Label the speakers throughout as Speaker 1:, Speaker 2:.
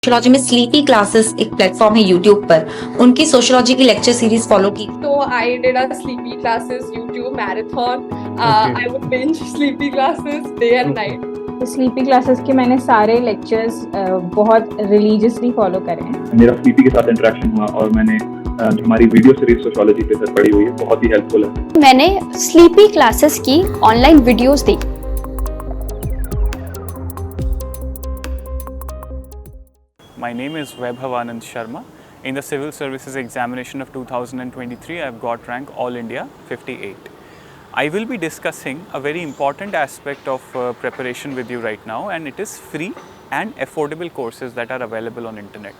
Speaker 1: Sociology में sleepy classes एक platform है यूट्यूब पर। उनकी सोशियोलॉजी की लेक्चर सीरीज फॉलो की।
Speaker 2: So I did a sleepy classes YouTube marathon.
Speaker 3: Okay.
Speaker 2: I would binge sleepy classes day and
Speaker 3: Okay.
Speaker 2: night.
Speaker 4: Sleepy classes के मैंने सारे लेक्चर्स बहुत रिलीजियसली फॉलो करे हैं।
Speaker 3: मेरा स्लीपी के साथ इंटरेक्शन हुआ और मैंने जो हमारी वीडियो सीरीज सोशियोलॉजी पे सर पड़ी हुई है बहुत ही हेल्पफुल है।
Speaker 5: मैंने स्लीपी क्लासेस की ऑनलाइन वीडियोस देखी।
Speaker 6: My name is Vaibhav Anand Sharma. In the Civil Services Examination of 2023, I have got rank All India 58. I will be discussing a very important aspect of preparation with you right now, and it is free and affordable courses that are available on internet.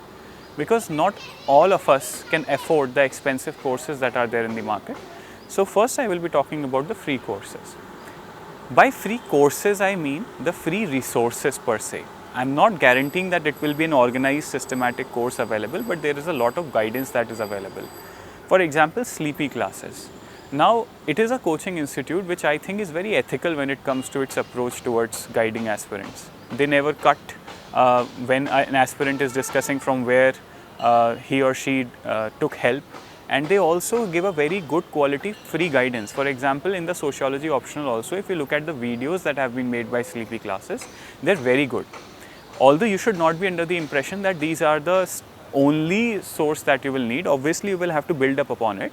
Speaker 6: Because not all of us can afford the expensive courses that are there in the market. So first I will be talking about the free courses. By free courses I mean the free resources per se. I'm not guaranteeing that it will be an organized systematic course available, but there is a lot of guidance that is available. For example, sleepy classes. Now it is a coaching institute which I think is very ethical when it comes to its approach towards guiding aspirants. They never cut when an aspirant is discussing from where he or she took help, and they also give a very good quality free guidance. For example, in the sociology optional also, if you look at the videos that have been made by sleepy classes, they're very good. Although you should not be under the impression that these are the only source that you will need. Obviously you will have to build up upon it,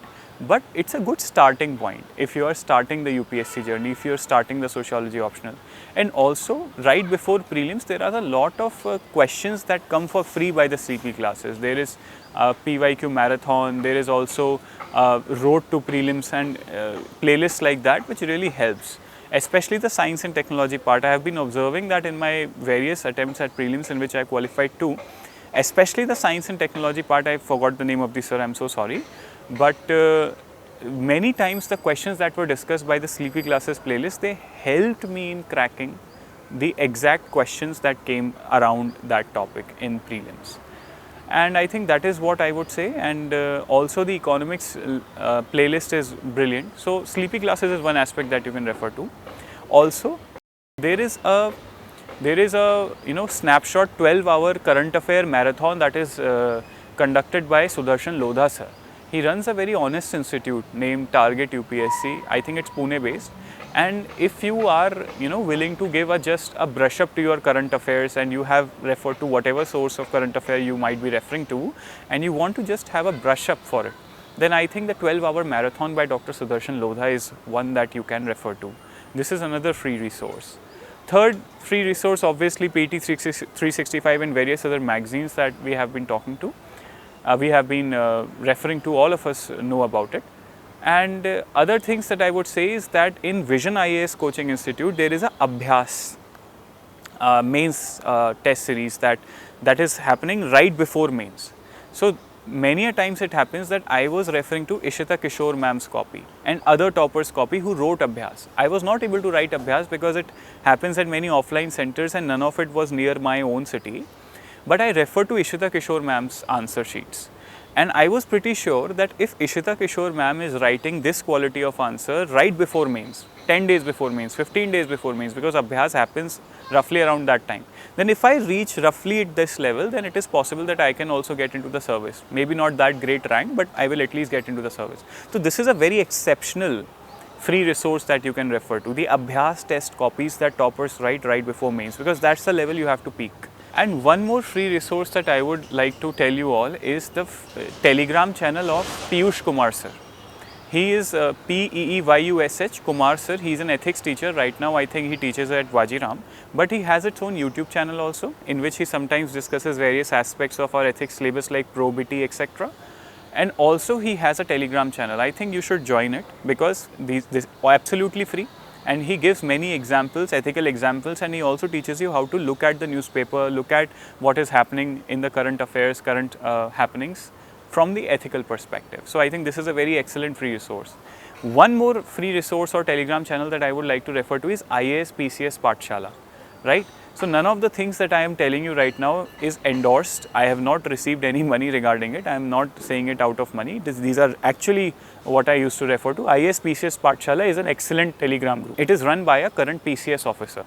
Speaker 6: but it's a good starting point if you are starting the UPSC journey, if you are starting the sociology optional. And also right before prelims there are a lot of questions that come for free by the CP classes. There is PYQ marathon, there is also road to prelims and playlists like that which really helps. Especially the science and technology part. I have been observing that in my various attempts at prelims in which I qualified too, especially the science and technology part. I forgot the name of the sir, I'm so sorry. But many times the questions that were discussed by the Sleepy Classes playlist, they helped me in cracking the exact questions that came around that topic in prelims. And I think that is what I would say. And also the economics playlist is brilliant. So sleepy classes is one aspect that you can refer to. Also there is a snapshot 12-hour current affair marathon that is conducted by Sudarshan Lodha sir. He runs a very honest institute named Target UPSC. I think it's Pune based. And if you are willing to give just a brush up to your current affairs, and you have referred to whatever source of current affair you might be referring to, and you want to just have a brush up for it, then I think the 12-hour marathon by Dr. Sudarshan Lodha is one that you can refer to. This is another free resource. Third free resource, obviously PT 365 and various other magazines that we have been talking to. We have been referring to, all of us know about it. And other things that I would say is that in Vision IAS Coaching Institute, there is a Abhyas mains test series that is happening right before mains. So many a times it happens that I was referring to Ishita Kishore ma'am's copy and other toppers' copy who wrote Abhyas. I was not able to write Abhyas because it happens at many offline centers and none of it was near my own city. But I referred to Ishita Kishore ma'am's answer sheets. And I was pretty sure that if Ishita Kishore ma'am is writing this quality of answer right before mains, 10 days before mains, 15 days before mains, because Abhyas happens roughly around that time, then if I reach roughly at this level, then it is possible that I can also get into the service. Maybe not that great rank, but I will at least get into the service. So this is a very exceptional free resource that you can refer to, the Abhyas test copies that toppers write right before mains, because that's the level you have to peak. And one more free resource that I would like to tell you all is the Telegram channel of Piyush Kumar sir. He is Peeyush Kumar sir. He is an ethics teacher right now. I think he teaches at Wajiram, but he has its own YouTube channel also, in which he sometimes discusses various aspects of our ethics syllabus like probity, etc. And also he has a Telegram channel. I think you should join it because this are absolutely free. And he gives many examples, ethical examples, and he also teaches you how to look at the newspaper, look at what is happening in the current affairs, current happenings from the ethical perspective. So I think this is a very excellent free resource. One more free resource or Telegram channel that I would like to refer to is IAS PCS Pathshala, right? So none of the things that I am telling you right now is endorsed. I have not received any money regarding it. I am not saying it out of money. These are actually what I used to refer to. IAS PCS Pathshala is an excellent Telegram group. It is run by a current PCS officer.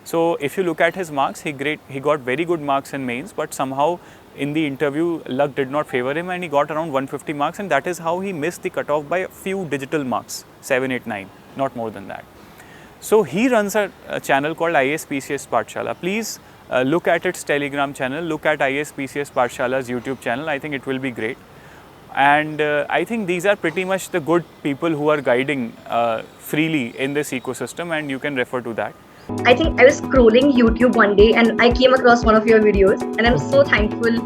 Speaker 6: So if you look at his marks, he got very good marks in mains, but somehow in the interview luck did not favor him and he got around 150 marks, and that is how he missed the cutoff by a few digital marks, 7, 8, 9, not more than that. So he runs a channel called IAS PCS Pathshala. Please look at its Telegram channel, look at IAS PCS Pathshala's YouTube channel. I think it will be great. And I think these are pretty much the good people who are guiding freely in this ecosystem, and you can refer to that.
Speaker 7: I think I was scrolling YouTube one day and I came across one of your videos, and I'm so thankful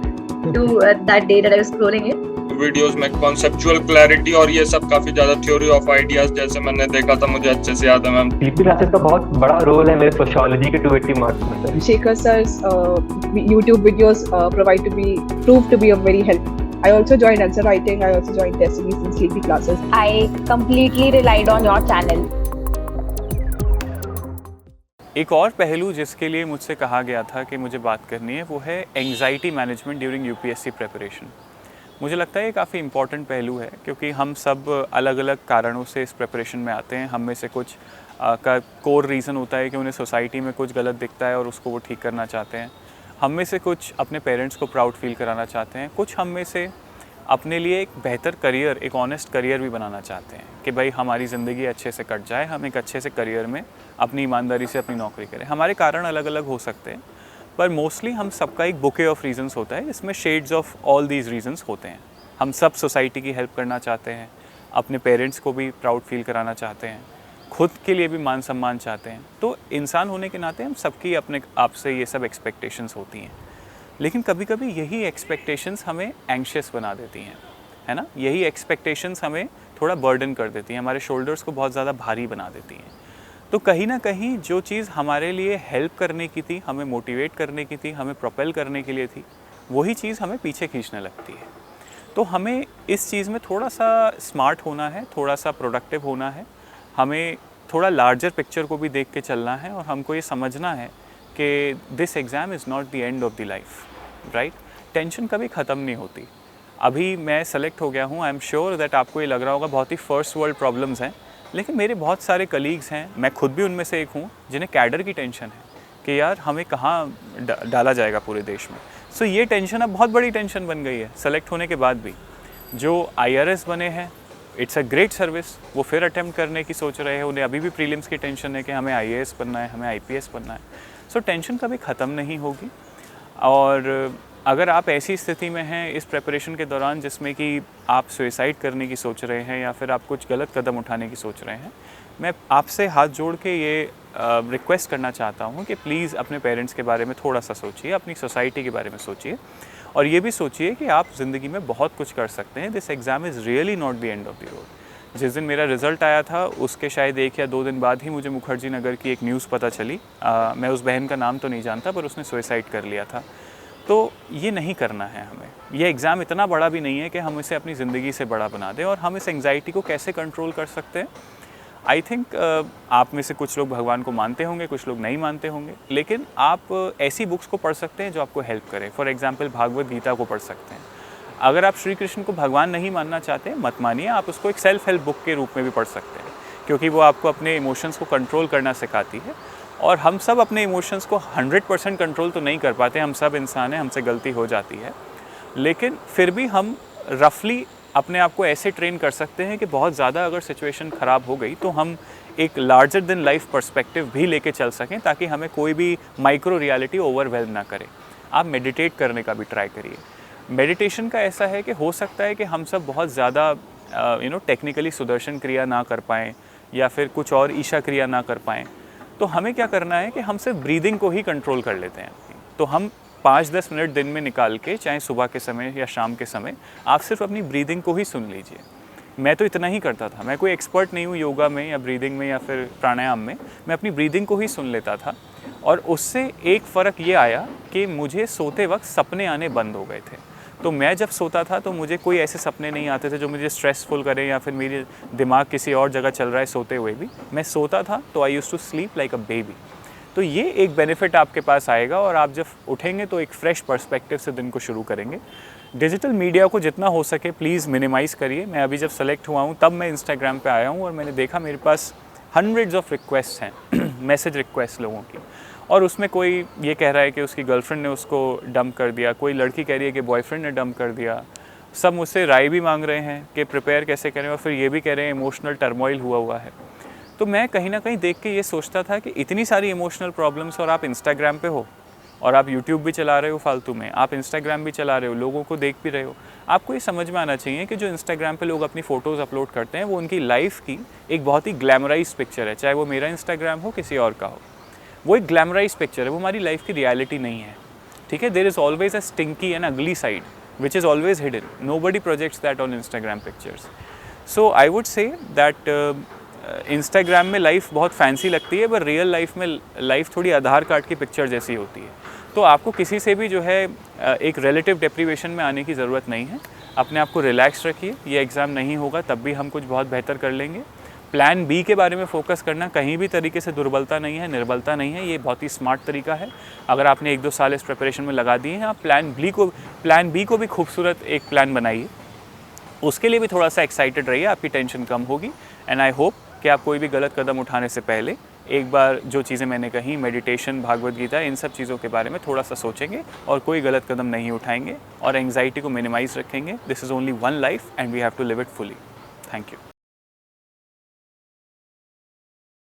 Speaker 7: to that day that I was scrolling it.
Speaker 8: Videos में conceptual clarity और ये सब काफी ज्यादा theory of ideas जैसे मैंने देखा था, मुझे अच्छे से याद है मैम।
Speaker 9: सीपी क्लासेस का बहुत बड़ा रोल है मेरे सोशियोलॉजी के 280 मार्क्स में sir.
Speaker 2: Shekhar sir's YouTube videos proved to be of very help. I also joined answer writing. I also joined test series and sleepy classes.
Speaker 5: I completely relied on your channel.
Speaker 6: एक और पहलू जिसके लिए मुझसे कहा गया था कि मुझे बात करनी है, वो है anxiety management during UPSC preparation. मुझे लगता है ये काफ़ी इंपॉर्टेंट पहलू है, क्योंकि हम सब अलग अलग कारणों से इस प्रिपरेशन में आते हैं। हम में से कुछ का कोर रीज़न होता है कि उन्हें सोसाइटी में कुछ गलत दिखता है और उसको वो ठीक करना चाहते हैं। हम में से कुछ अपने पेरेंट्स को प्राउड फील कराना चाहते हैं। कुछ हम में से अपने लिए एक बेहतर करियर, एक ऑनेस्ट करियर भी बनाना चाहते हैं कि भाई हमारी ज़िंदगी अच्छे से कट जाए, हम एक अच्छे से करियर में अपनी ईमानदारी से अपनी नौकरी करें। हमारे कारण अलग अलग हो सकते हैं, पर मोस्टली हम सबका एक बुके ऑफ रीजंस होता है, इसमें shades of all these reasons होते हैं। हम सब सोसाइटी की हेल्प करना चाहते हैं, अपने पेरेंट्स को भी प्राउड फील कराना चाहते हैं, खुद के लिए भी मान सम्मान चाहते हैं। तो इंसान होने के नाते हम सबकी अपने आप से ये सब एक्सपेक्टेशंस होती हैं, लेकिन कभी कभी यही एक्सपेक्टेशंस हमें एंग्शियस बना देती हैं, है ना। यही एक्सपेक्टेशंस हमें थोड़ा बर्डन कर देती हैं, हमारे शोल्डर्स को बहुत ज़्यादा भारी बना देती हैं। तो कहीं ना कहीं जो चीज़ हमारे लिए हेल्प करने की थी, हमें मोटिवेट करने की थी, हमें प्रोपेल करने के लिए थी, वही चीज़ हमें पीछे खींचने लगती है। तो हमें इस चीज़ में थोड़ा सा स्मार्ट होना है, थोड़ा सा प्रोडक्टिव होना है, हमें थोड़ा लार्जर पिक्चर को भी देख के चलना है, और हमको ये समझना है कि this exam is not the end of the life, right. Tension कभी ख़त्म नहीं होती। अभी मैं सेलेक्ट हो गया हूँ, आई एम श्योर दैट आपको ये लग रहा होगा बहुत ही फर्स्ट वर्ल्ड प्रॉब्लम्स हैं, लेकिन मेरे बहुत सारे कलीग्स हैं, मैं खुद भी उनमें से एक हूँ, जिन्हें कैडर की टेंशन है कि यार हमें कहाँ डाला जाएगा पूरे देश में। सो ये टेंशन अब बहुत बड़ी टेंशन बन गई है सेलेक्ट होने के बाद भी। जो IRS बने हैं, इट्स अ ग्रेट सर्विस, वो फिर अटेम्प्ट करने की सोच रहे हैं, उन्हें अभी भी प्रीलिम्स की टेंशन है कि हमें IAS बनना है, हमें IPS बनना है। सो टेंशन कभी ख़त्म नहीं होगी। और अगर आप ऐसी स्थिति में हैं इस प्रिपरेशन के दौरान जिसमें कि आप सुसाइड करने की सोच रहे हैं या फिर आप कुछ गलत कदम उठाने की सोच रहे हैं, मैं आपसे हाथ जोड़ के ये रिक्वेस्ट करना चाहता हूँ कि प्लीज़ अपने पेरेंट्स के बारे में थोड़ा सा सोचिए, अपनी सोसाइटी के बारे में सोचिए, और ये भी सोचिए कि आप ज़िंदगी में बहुत कुछ कर सकते हैं। This exam is really not the end of the road. जिस दिन मेरा रिज़ल्ट आया था उसके शायद 1 या 2 दिन बाद ही मुझे मुखर्जी नगर की एक न्यूज़ पता चली। मैं उस बहन का नाम तो नहीं जानता, पर उसने सुसाइड कर लिया था। तो ये नहीं करना है हमें। ये एग्ज़ाम इतना बड़ा भी नहीं है कि हम इसे अपनी ज़िंदगी से बड़ा बना दें। और हम इस एंग्जाइटी को कैसे कंट्रोल कर सकते हैं? आई थिंक आप में से कुछ लोग भगवान को मानते होंगे, कुछ लोग नहीं मानते होंगे, लेकिन आप ऐसी बुक्स को पढ़ सकते हैं जो आपको हेल्प करें। फॉर एग्जांपल भागवत गीता को पढ़ सकते हैं। अगर आप श्री कृष्ण को भगवान नहीं मानना चाहते, मत मानिए, आप उसको एक सेल्फ हेल्प बुक के रूप में भी पढ़ सकते हैं, क्योंकि वो आपको अपने इमोशंस को कंट्रोल करना सिखाती है। और हम सब अपने इमोशंस को 100% कंट्रोल तो नहीं कर पाते, हम सब इंसान हैं, हमसे गलती हो जाती है, लेकिन फिर भी हम रफली अपने आप को ऐसे ट्रेन कर सकते हैं कि बहुत ज़्यादा अगर सिचुएशन ख़राब हो गई तो हम एक लार्जर देन लाइफ पर्सपेक्टिव भी लेके चल सकें, ताकि हमें कोई भी माइक्रो रियलिटी ओवरवेल्म ना करे। आप मेडिटेट करने का भी ट्राई करिए। मेडिटेशन का ऐसा है कि हो सकता है कि हम सब बहुत ज़्यादा टेक्निकली सुदर्शन क्रिया ना कर पाएँ या फिर कुछ और ईशा क्रिया ना कर पाएँ। तो हमें क्या करना है कि हम सिर्फ ब्रीदिंग को ही कंट्रोल कर लेते हैं। तो हम 5-10 मिनट दिन में निकाल के, चाहे सुबह के समय या शाम के समय, आप सिर्फ अपनी ब्रीदिंग को ही सुन लीजिए। मैं तो इतना ही करता था, मैं कोई एक्सपर्ट नहीं हूँ योगा में या ब्रीदिंग में या फिर प्राणायाम में। मैं अपनी ब्रीदिंग को ही सुन लेता था, और उससे एक फ़र्क ये आया कि मुझे सोते वक्त सपने आने बंद हो गए थे। तो मैं जब सोता था तो मुझे कोई ऐसे सपने नहीं आते थे जो मुझे स्ट्रेसफुल करें या फिर मेरे दिमाग किसी और जगह चल रहा है सोते हुए भी। मैं सोता था तो I used to sleep like a baby. तो ये एक बेनिफिट आपके पास आएगा, और आप जब उठेंगे तो एक फ्रेश पर्सपेक्टिव से दिन को शुरू करेंगे। डिजिटल मीडिया को जितना हो सके प्लीज़ मिनिमाइज़ करिए। मैं अभी जब सेलेक्ट हुआ हूँ तब मैं इंस्टाग्राम पे आया हूँ, और मैंने देखा मेरे पास हंड्रेड्स ऑफ रिक्वेस्ट हैं मैसेज रिक्वेस्ट लोगों की, और उसमें कोई ये कह रहा है कि उसकी गर्लफ्रेंड ने उसको डंप कर दिया, कोई लड़की कह रही है कि बॉयफ्रेंड ने डंप कर दिया। सब मुझसे राय भी मांग रहे हैं कि प्रिपेयर कैसे करें, और फिर ये भी कह रहे हैं इमोशनल टर्मोइल हुआ है। तो मैं कहीं ना कहीं देख के ये सोचता था कि इतनी सारी इमोशनल प्रॉब्लम्स, और आप इंस्टाग्राम पे हो और आप यूट्यूब भी चला रहे हो फालतू में, आप इंस्टाग्राम भी चला रहे हो, लोगों को देख भी रहे हो, आपको ये समझ में आना चाहिए कि जो इंस्टाग्राम पे लोग अपनी फ़ोटोज़ अपलोड करते हैं वो उनकी लाइफ की एक बहुत ही ग्लैमराइज पिक्चर है। चाहे वो मेरा इंस्टाग्राम हो, किसी और का हो, वो एक ग्लैमराइज पिक्चर है, वो हमारी लाइफ की रियलिटी नहीं है। ठीक है, there is always a stinky and ugly side which is always hidden. Nobody projects that on Instagram pictures. So I would say that Instagram में लाइफ बहुत फैंसी लगती है, पर रियल लाइफ में लाइफ थोड़ी आधार कार्ड की पिक्चर जैसी होती है। तो आपको किसी से भी जो है एक रिलेटिव डिप्रीवेशन में आने की ज़रूरत नहीं है। अपने आप को रिलैक्स रखिए, ये एग्ज़ाम नहीं होगा तब भी हम कुछ बहुत बेहतर कर लेंगे। प्लान बी के बारे में फ़ोकस करना कहीं भी तरीके से दुर्बलता नहीं है, निर्बलता नहीं है, ये बहुत ही स्मार्ट तरीका है। अगर आपने 1-2 साल इस प्रिपरेशन में लगा दिए हैं, आप प्लान बी को भी खूबसूरत एक प्लान बनाइए, उसके लिए भी थोड़ा सा एक्साइटेड रहिए, आपकी टेंशन कम होगी। एंड आई होप कि आप कोई भी गलत कदम उठाने से पहले एक बार जो चीज़ें मैंने कही, मेडिटेशन, भागवत गीता, इन सब चीज़ों के बारे में थोड़ा सा सोचेंगे और कोई गलत कदम नहीं उठाएंगे और एंग्जाइटी को मिनिमाइज़ रखेंगे। This is only one life and we have to live it fully. Thank you.